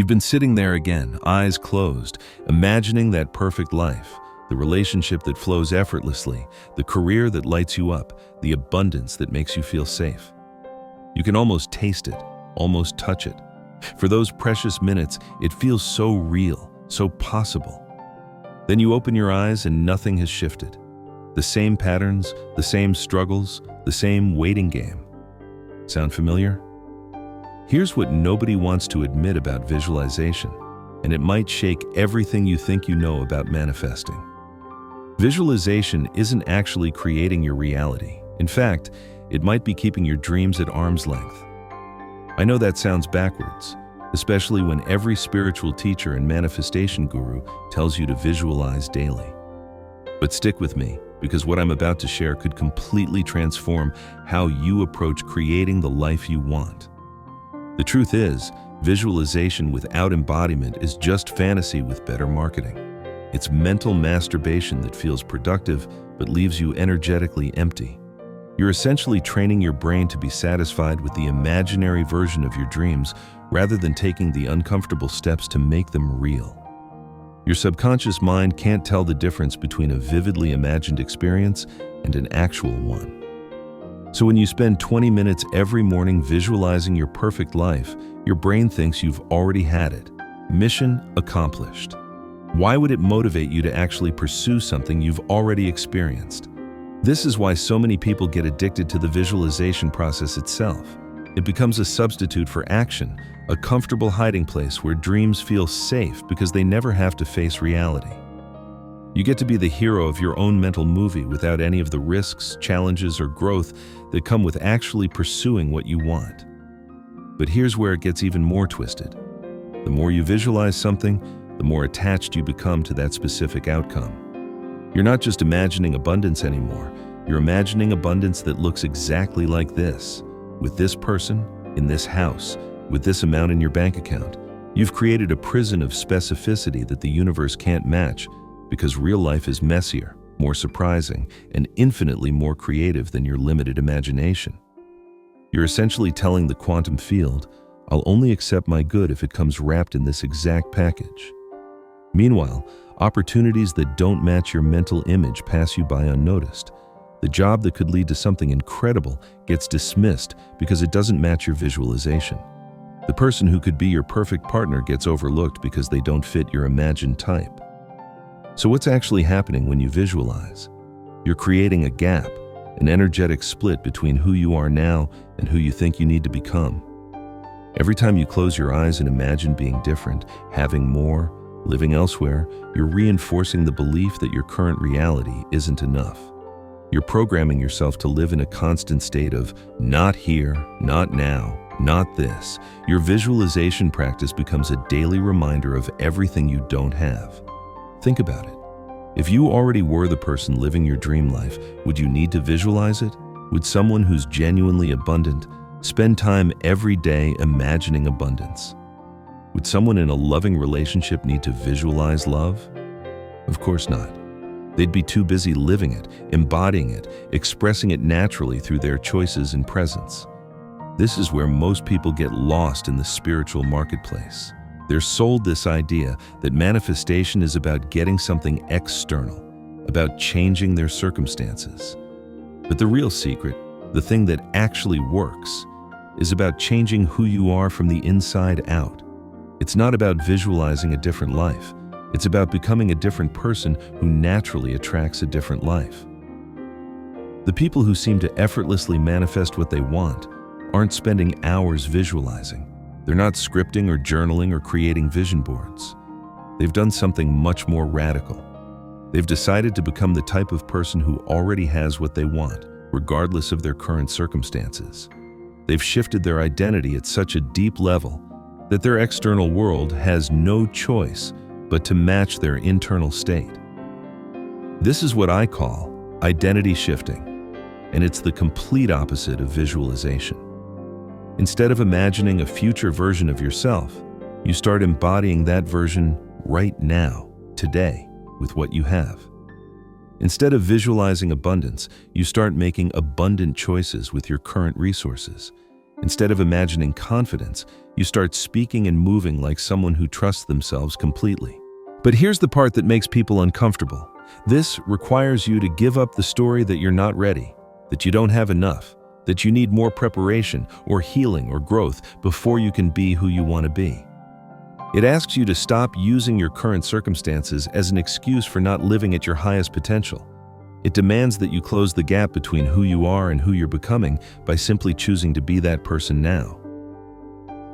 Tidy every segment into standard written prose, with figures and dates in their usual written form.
You've been sitting there again, eyes closed, imagining that perfect life, the relationship that flows effortlessly, the career that lights you up, the abundance that makes you feel safe. You can almost taste it, almost touch it. For those precious minutes, it feels so real, so possible. Then you open your eyes and nothing has shifted. The same patterns, the same struggles, the same waiting game. Sound familiar? Here's what nobody wants to admit about visualization, and it might shake everything you think you know about manifesting. Visualization isn't actually creating your reality. In fact, it might be keeping your dreams at arm's length. I know that sounds backwards, especially when every spiritual teacher and manifestation guru tells you to visualize daily. But stick with me, because what I'm about to share could completely transform how you approach creating the life you want. The truth is, visualization without embodiment is just fantasy with better marketing. It's mental masturbation that feels productive but leaves you energetically empty. You're essentially training your brain to be satisfied with the imaginary version of your dreams rather than taking the uncomfortable steps to make them real. Your subconscious mind can't tell the difference between a vividly imagined experience and an actual one. So when you spend 20 minutes every morning visualizing your perfect life, your brain thinks you've already had it. Mission accomplished. Why would it motivate you to actually pursue something you've already experienced? This is why so many people get addicted to the visualization process itself. It becomes a substitute for action, a comfortable hiding place where dreams feel safe because they never have to face reality. You get to be the hero of your own mental movie without any of the risks, challenges, or growth that come with actually pursuing what you want. But here's where it gets even more twisted. The more you visualize something, the more attached you become to that specific outcome. You're not just imagining abundance anymore. You're imagining abundance that looks exactly like this, with this person, in this house, with this amount in your bank account. You've created a prison of specificity that the universe can't match, because real life is messier, more surprising, and infinitely more creative than your limited imagination. You're essentially telling the quantum field, I'll only accept my good if it comes wrapped in this exact package. Meanwhile, opportunities that don't match your mental image pass you by unnoticed. The job that could lead to something incredible gets dismissed because it doesn't match your visualization. The person who could be your perfect partner gets overlooked because they don't fit your imagined type. So what's actually happening when you visualize? You're creating a gap, an energetic split between who you are now and who you think you need to become. Every time you close your eyes and imagine being different, having more, living elsewhere, you're reinforcing the belief that your current reality isn't enough. You're programming yourself to live in a constant state of not here, not now, not this. Your visualization practice becomes a daily reminder of everything you don't have. Think about it. If you already were the person living your dream life, would you need to visualize it? Would someone who's genuinely abundant spend time every day imagining abundance? Would someone in a loving relationship need to visualize love? Of course not. They'd be too busy living it, embodying it, expressing it naturally through their choices and presence. This is where most people get lost in the spiritual marketplace. They're sold this idea that manifestation is about getting something external, about changing their circumstances. But the real secret, the thing that actually works, is about changing who you are from the inside out. It's not about visualizing a different life. It's about becoming a different person who naturally attracts a different life. The people who seem to effortlessly manifest what they want aren't spending hours visualizing. They're not scripting or journaling or creating vision boards. They've done something much more radical. They've decided to become the type of person who already has what they want, regardless of their current circumstances. They've shifted their identity at such a deep level that their external world has no choice but to match their internal state. This is what I call identity shifting, and it's the complete opposite of visualization. Instead of imagining a future version of yourself, you start embodying that version right now, today, with what you have. Instead of visualizing abundance, you start making abundant choices with your current resources. Instead of imagining confidence, you start speaking and moving like someone who trusts themselves completely. But here's the part that makes people uncomfortable. This requires you to give up the story that you're not ready, that you don't have enough, that you need more preparation or healing or growth before you can be who you want to be. It asks you to stop using your current circumstances as an excuse for not living at your highest potential. It demands that you close the gap between who you are and who you're becoming by simply choosing to be that person now.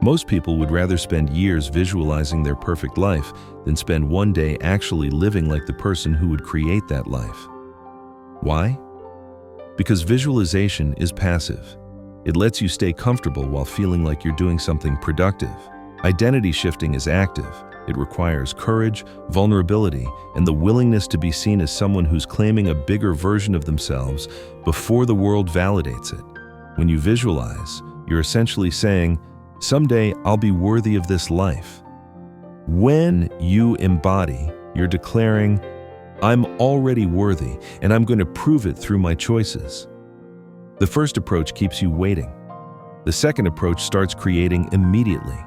Most people would rather spend years visualizing their perfect life than spend one day actually living like the person who would create that life. Why? Because visualization is passive. It lets you stay comfortable while feeling like you're doing something productive. Identity shifting is active. It requires courage, vulnerability, and the willingness to be seen as someone who's claiming a bigger version of themselves before the world validates it. When you visualize, you're essentially saying, "Someday I'll be worthy of this life." When you embody, you're declaring, "I'm already worthy, and I'm going to prove it through my choices." The first approach keeps you waiting. The second approach starts creating immediately.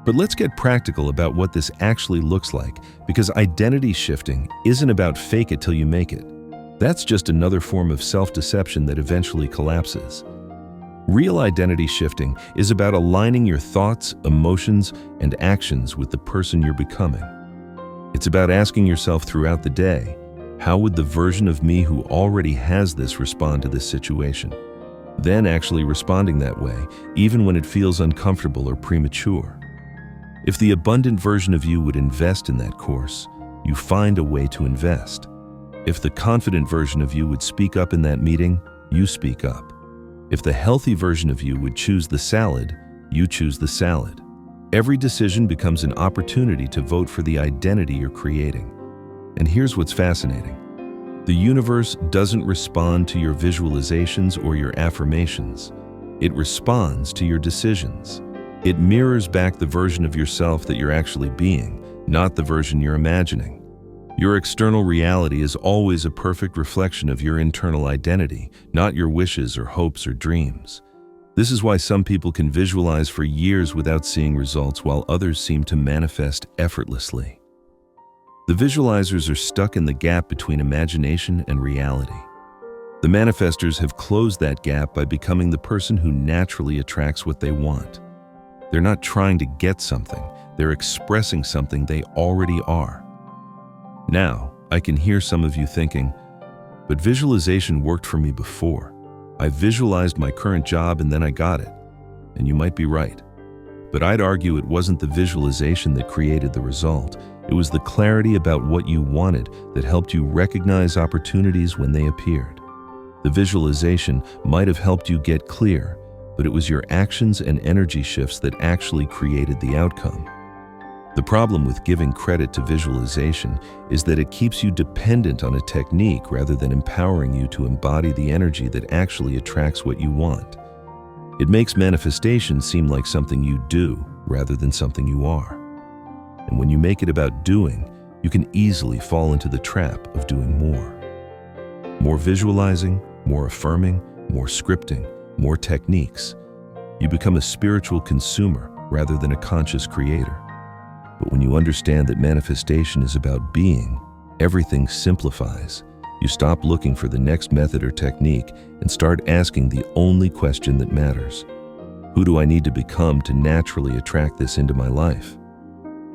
But let's get practical about what this actually looks like, because identity shifting isn't about fake it till you make it. That's just another form of self-deception that eventually collapses. Real identity shifting is about aligning your thoughts, emotions, and actions with the person you're becoming. It's about asking yourself throughout the day, how would the version of me who already has this respond to this situation? Then actually responding that way, even when it feels uncomfortable or premature. If the abundant version of you would invest in that course, you find a way to invest. If the confident version of you would speak up in that meeting, you speak up. If the healthy version of you would choose the salad, you choose the salad. Every decision becomes an opportunity to vote for the identity you're creating. And here's what's fascinating. The universe doesn't respond to your visualizations or your affirmations. It responds to your decisions. It mirrors back the version of yourself that you're actually being, not the version you're imagining. Your external reality is always a perfect reflection of your internal identity, not your wishes or hopes or dreams. This is why some people can visualize for years without seeing results, while others seem to manifest effortlessly. The visualizers are stuck in the gap between imagination and reality. The manifestors have closed that gap by becoming the person who naturally attracts what they want. They're not trying to get something, they're expressing something they already are. Now, I can hear some of you thinking, but visualization worked for me before. I visualized my current job and then I got it. And you might be right. But I'd argue it wasn't the visualization that created the result. It was the clarity about what you wanted that helped you recognize opportunities when they appeared. The visualization might have helped you get clear, but it was your actions and energy shifts that actually created the outcome. The problem with giving credit to visualization is that it keeps you dependent on a technique rather than empowering you to embody the energy that actually attracts what you want. It makes manifestation seem like something you do rather than something you are. And when you make it about doing, you can easily fall into the trap of doing more. More visualizing, more affirming, more scripting, more techniques. You become a spiritual consumer rather than a conscious creator. But when you understand that manifestation is about being, everything simplifies. You stop looking for the next method or technique and start asking the only question that matters. Who do I need to become to naturally attract this into my life?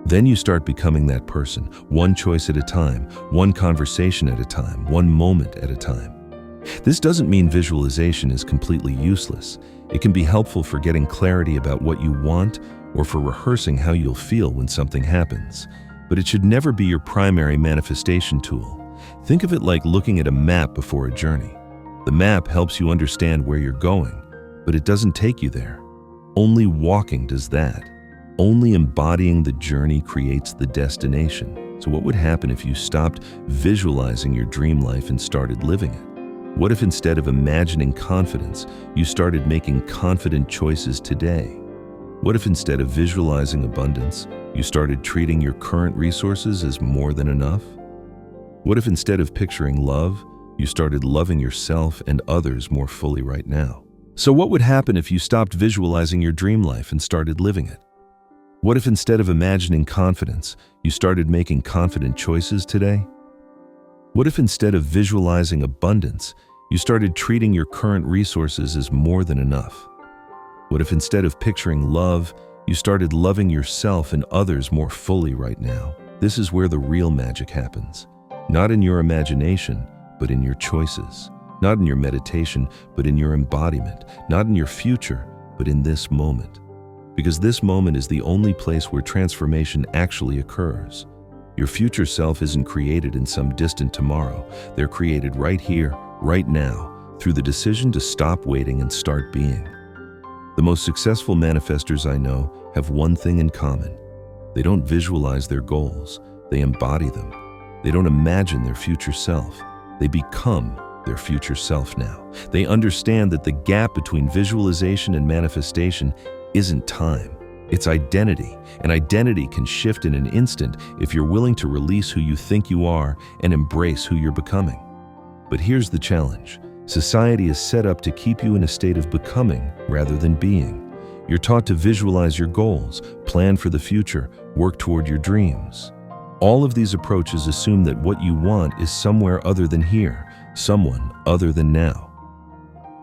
Then you start becoming that person, one choice at a time, one conversation at a time, one moment at a time. This doesn't mean visualization is completely useless. It can be helpful for getting clarity about what you want or for rehearsing how you'll feel when something happens. But it should never be your primary manifestation tool. Think of it like looking at a map before a journey. The map helps you understand where you're going, but it doesn't take you there. Only walking does that. Only embodying the journey creates the destination. So what would happen if you stopped visualizing your dream life and started living it? What if instead of imagining confidence, you started making confident choices today? What if instead of visualizing abundance, you started treating your current resources as more than enough? What if instead of picturing love, you started loving yourself and others more fully right now? So what would happen if you stopped visualizing your dream life and started living it? What if instead of imagining confidence, you started making confident choices today? What if instead of visualizing abundance, you started treating your current resources as more than enough? What if instead of picturing love, you started loving yourself and others more fully right now? This is where the real magic happens. Not in your imagination, but in your choices. Not in your meditation, but in your embodiment. Not in your future, but in this moment. Because this moment is the only place where transformation actually occurs. Your future self isn't created in some distant tomorrow. They're created right here, right now, through the decision to stop waiting and start being. The most successful manifestors I know have one thing in common. They don't visualize their goals, they embody them. They don't imagine their future self, they become their future self now. They understand that the gap between visualization and manifestation isn't time, it's identity. And identity can shift in an instant if you're willing to release who you think you are and embrace who you're becoming. But here's the challenge. Society is set up to keep you in a state of becoming rather than being. You're taught to visualize your goals, plan for the future, work toward your dreams. All of these approaches assume that what you want is somewhere other than here, someone other than now.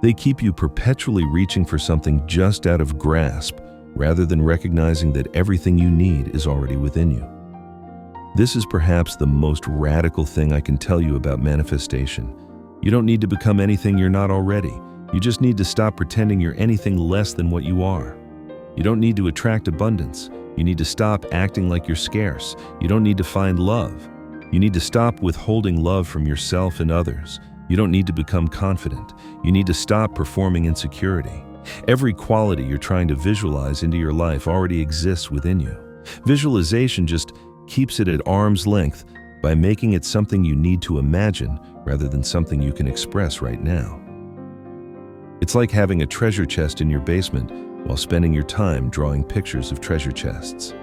They keep you perpetually reaching for something just out of grasp, rather than recognizing that everything you need is already within you. This is perhaps the most radical thing I can tell you about manifestation. You don't need to become anything you're not already. You just need to stop pretending you're anything less than what you are. You don't need to attract abundance. You need to stop acting like you're scarce. You don't need to find love. You need to stop withholding love from yourself and others. You don't need to become confident. You need to stop performing insecurity. Every quality you're trying to visualize into your life already exists within you. Visualization just keeps it at arm's length by making it something you need to imagine rather than something you can express right now. It's like having a treasure chest in your basement while spending your time drawing pictures of treasure chests.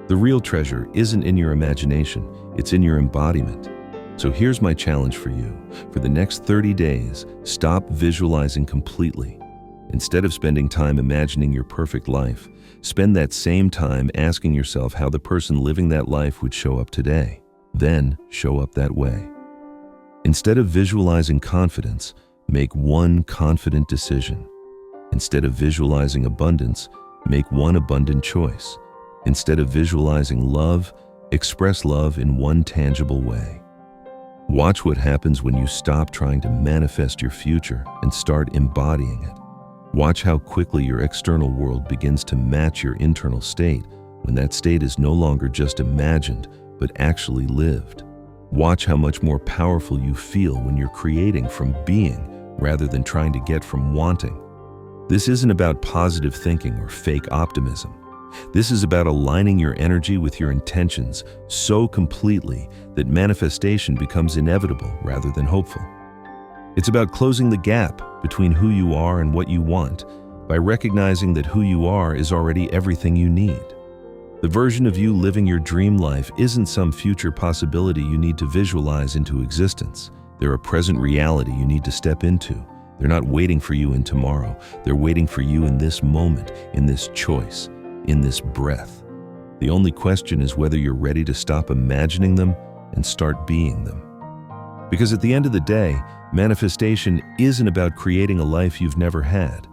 The real treasure isn't in your imagination, it's in your embodiment. So here's my challenge for you. For the next 30 days, stop visualizing completely. Instead of spending time imagining your perfect life, spend that same time asking yourself how the person living that life would show up today. Then show up that way. Instead of visualizing confidence, make one confident decision. Instead of visualizing abundance, make one abundant choice. Instead of visualizing love, express love in one tangible way. Watch what happens when you stop trying to manifest your future and start embodying it. Watch how quickly your external world begins to match your internal state when that state is no longer just imagined, but actually lived. Watch how much more powerful you feel when you're creating from being rather than trying to get from wanting. This isn't about positive thinking or fake optimism. This is about aligning your energy with your intentions so completely that manifestation becomes inevitable rather than hopeful. It's about closing the gap between who you are and what you want by recognizing that who you are is already everything you need. The version of you living your dream life isn't some future possibility you need to visualize into existence. They're a present reality you need to step into. They're not waiting for you in tomorrow. They're waiting for you in this moment, in this choice, in this breath. The only question is whether you're ready to stop imagining them and start being them. Because at the end of the day, manifestation isn't about creating a life you've never had.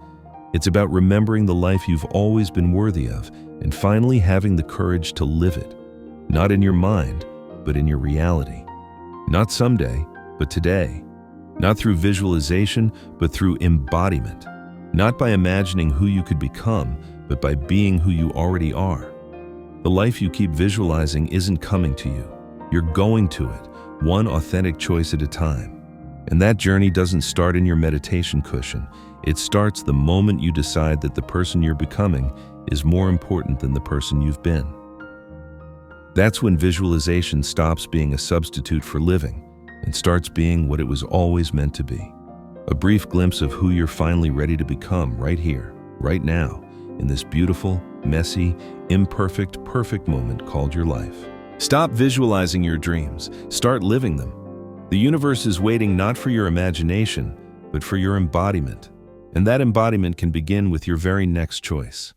It's about remembering the life you've always been worthy of and finally having the courage to live it. Not in your mind, but in your reality. Not someday, but today. Not through visualization, but through embodiment. Not by imagining who you could become, but by being who you already are. The life you keep visualizing isn't coming to you. You're going to it, one authentic choice at a time. And that journey doesn't start in your meditation cushion. It starts the moment you decide that the person you're becoming is more important than the person you've been. That's when visualization stops being a substitute for living and starts being what it was always meant to be. A brief glimpse of who you're finally ready to become right here, right now, in this beautiful, messy, imperfect, perfect moment called your life. Stop visualizing your dreams. Start living them. The universe is waiting not for your imagination, but for your embodiment. And that embodiment can begin with your very next choice.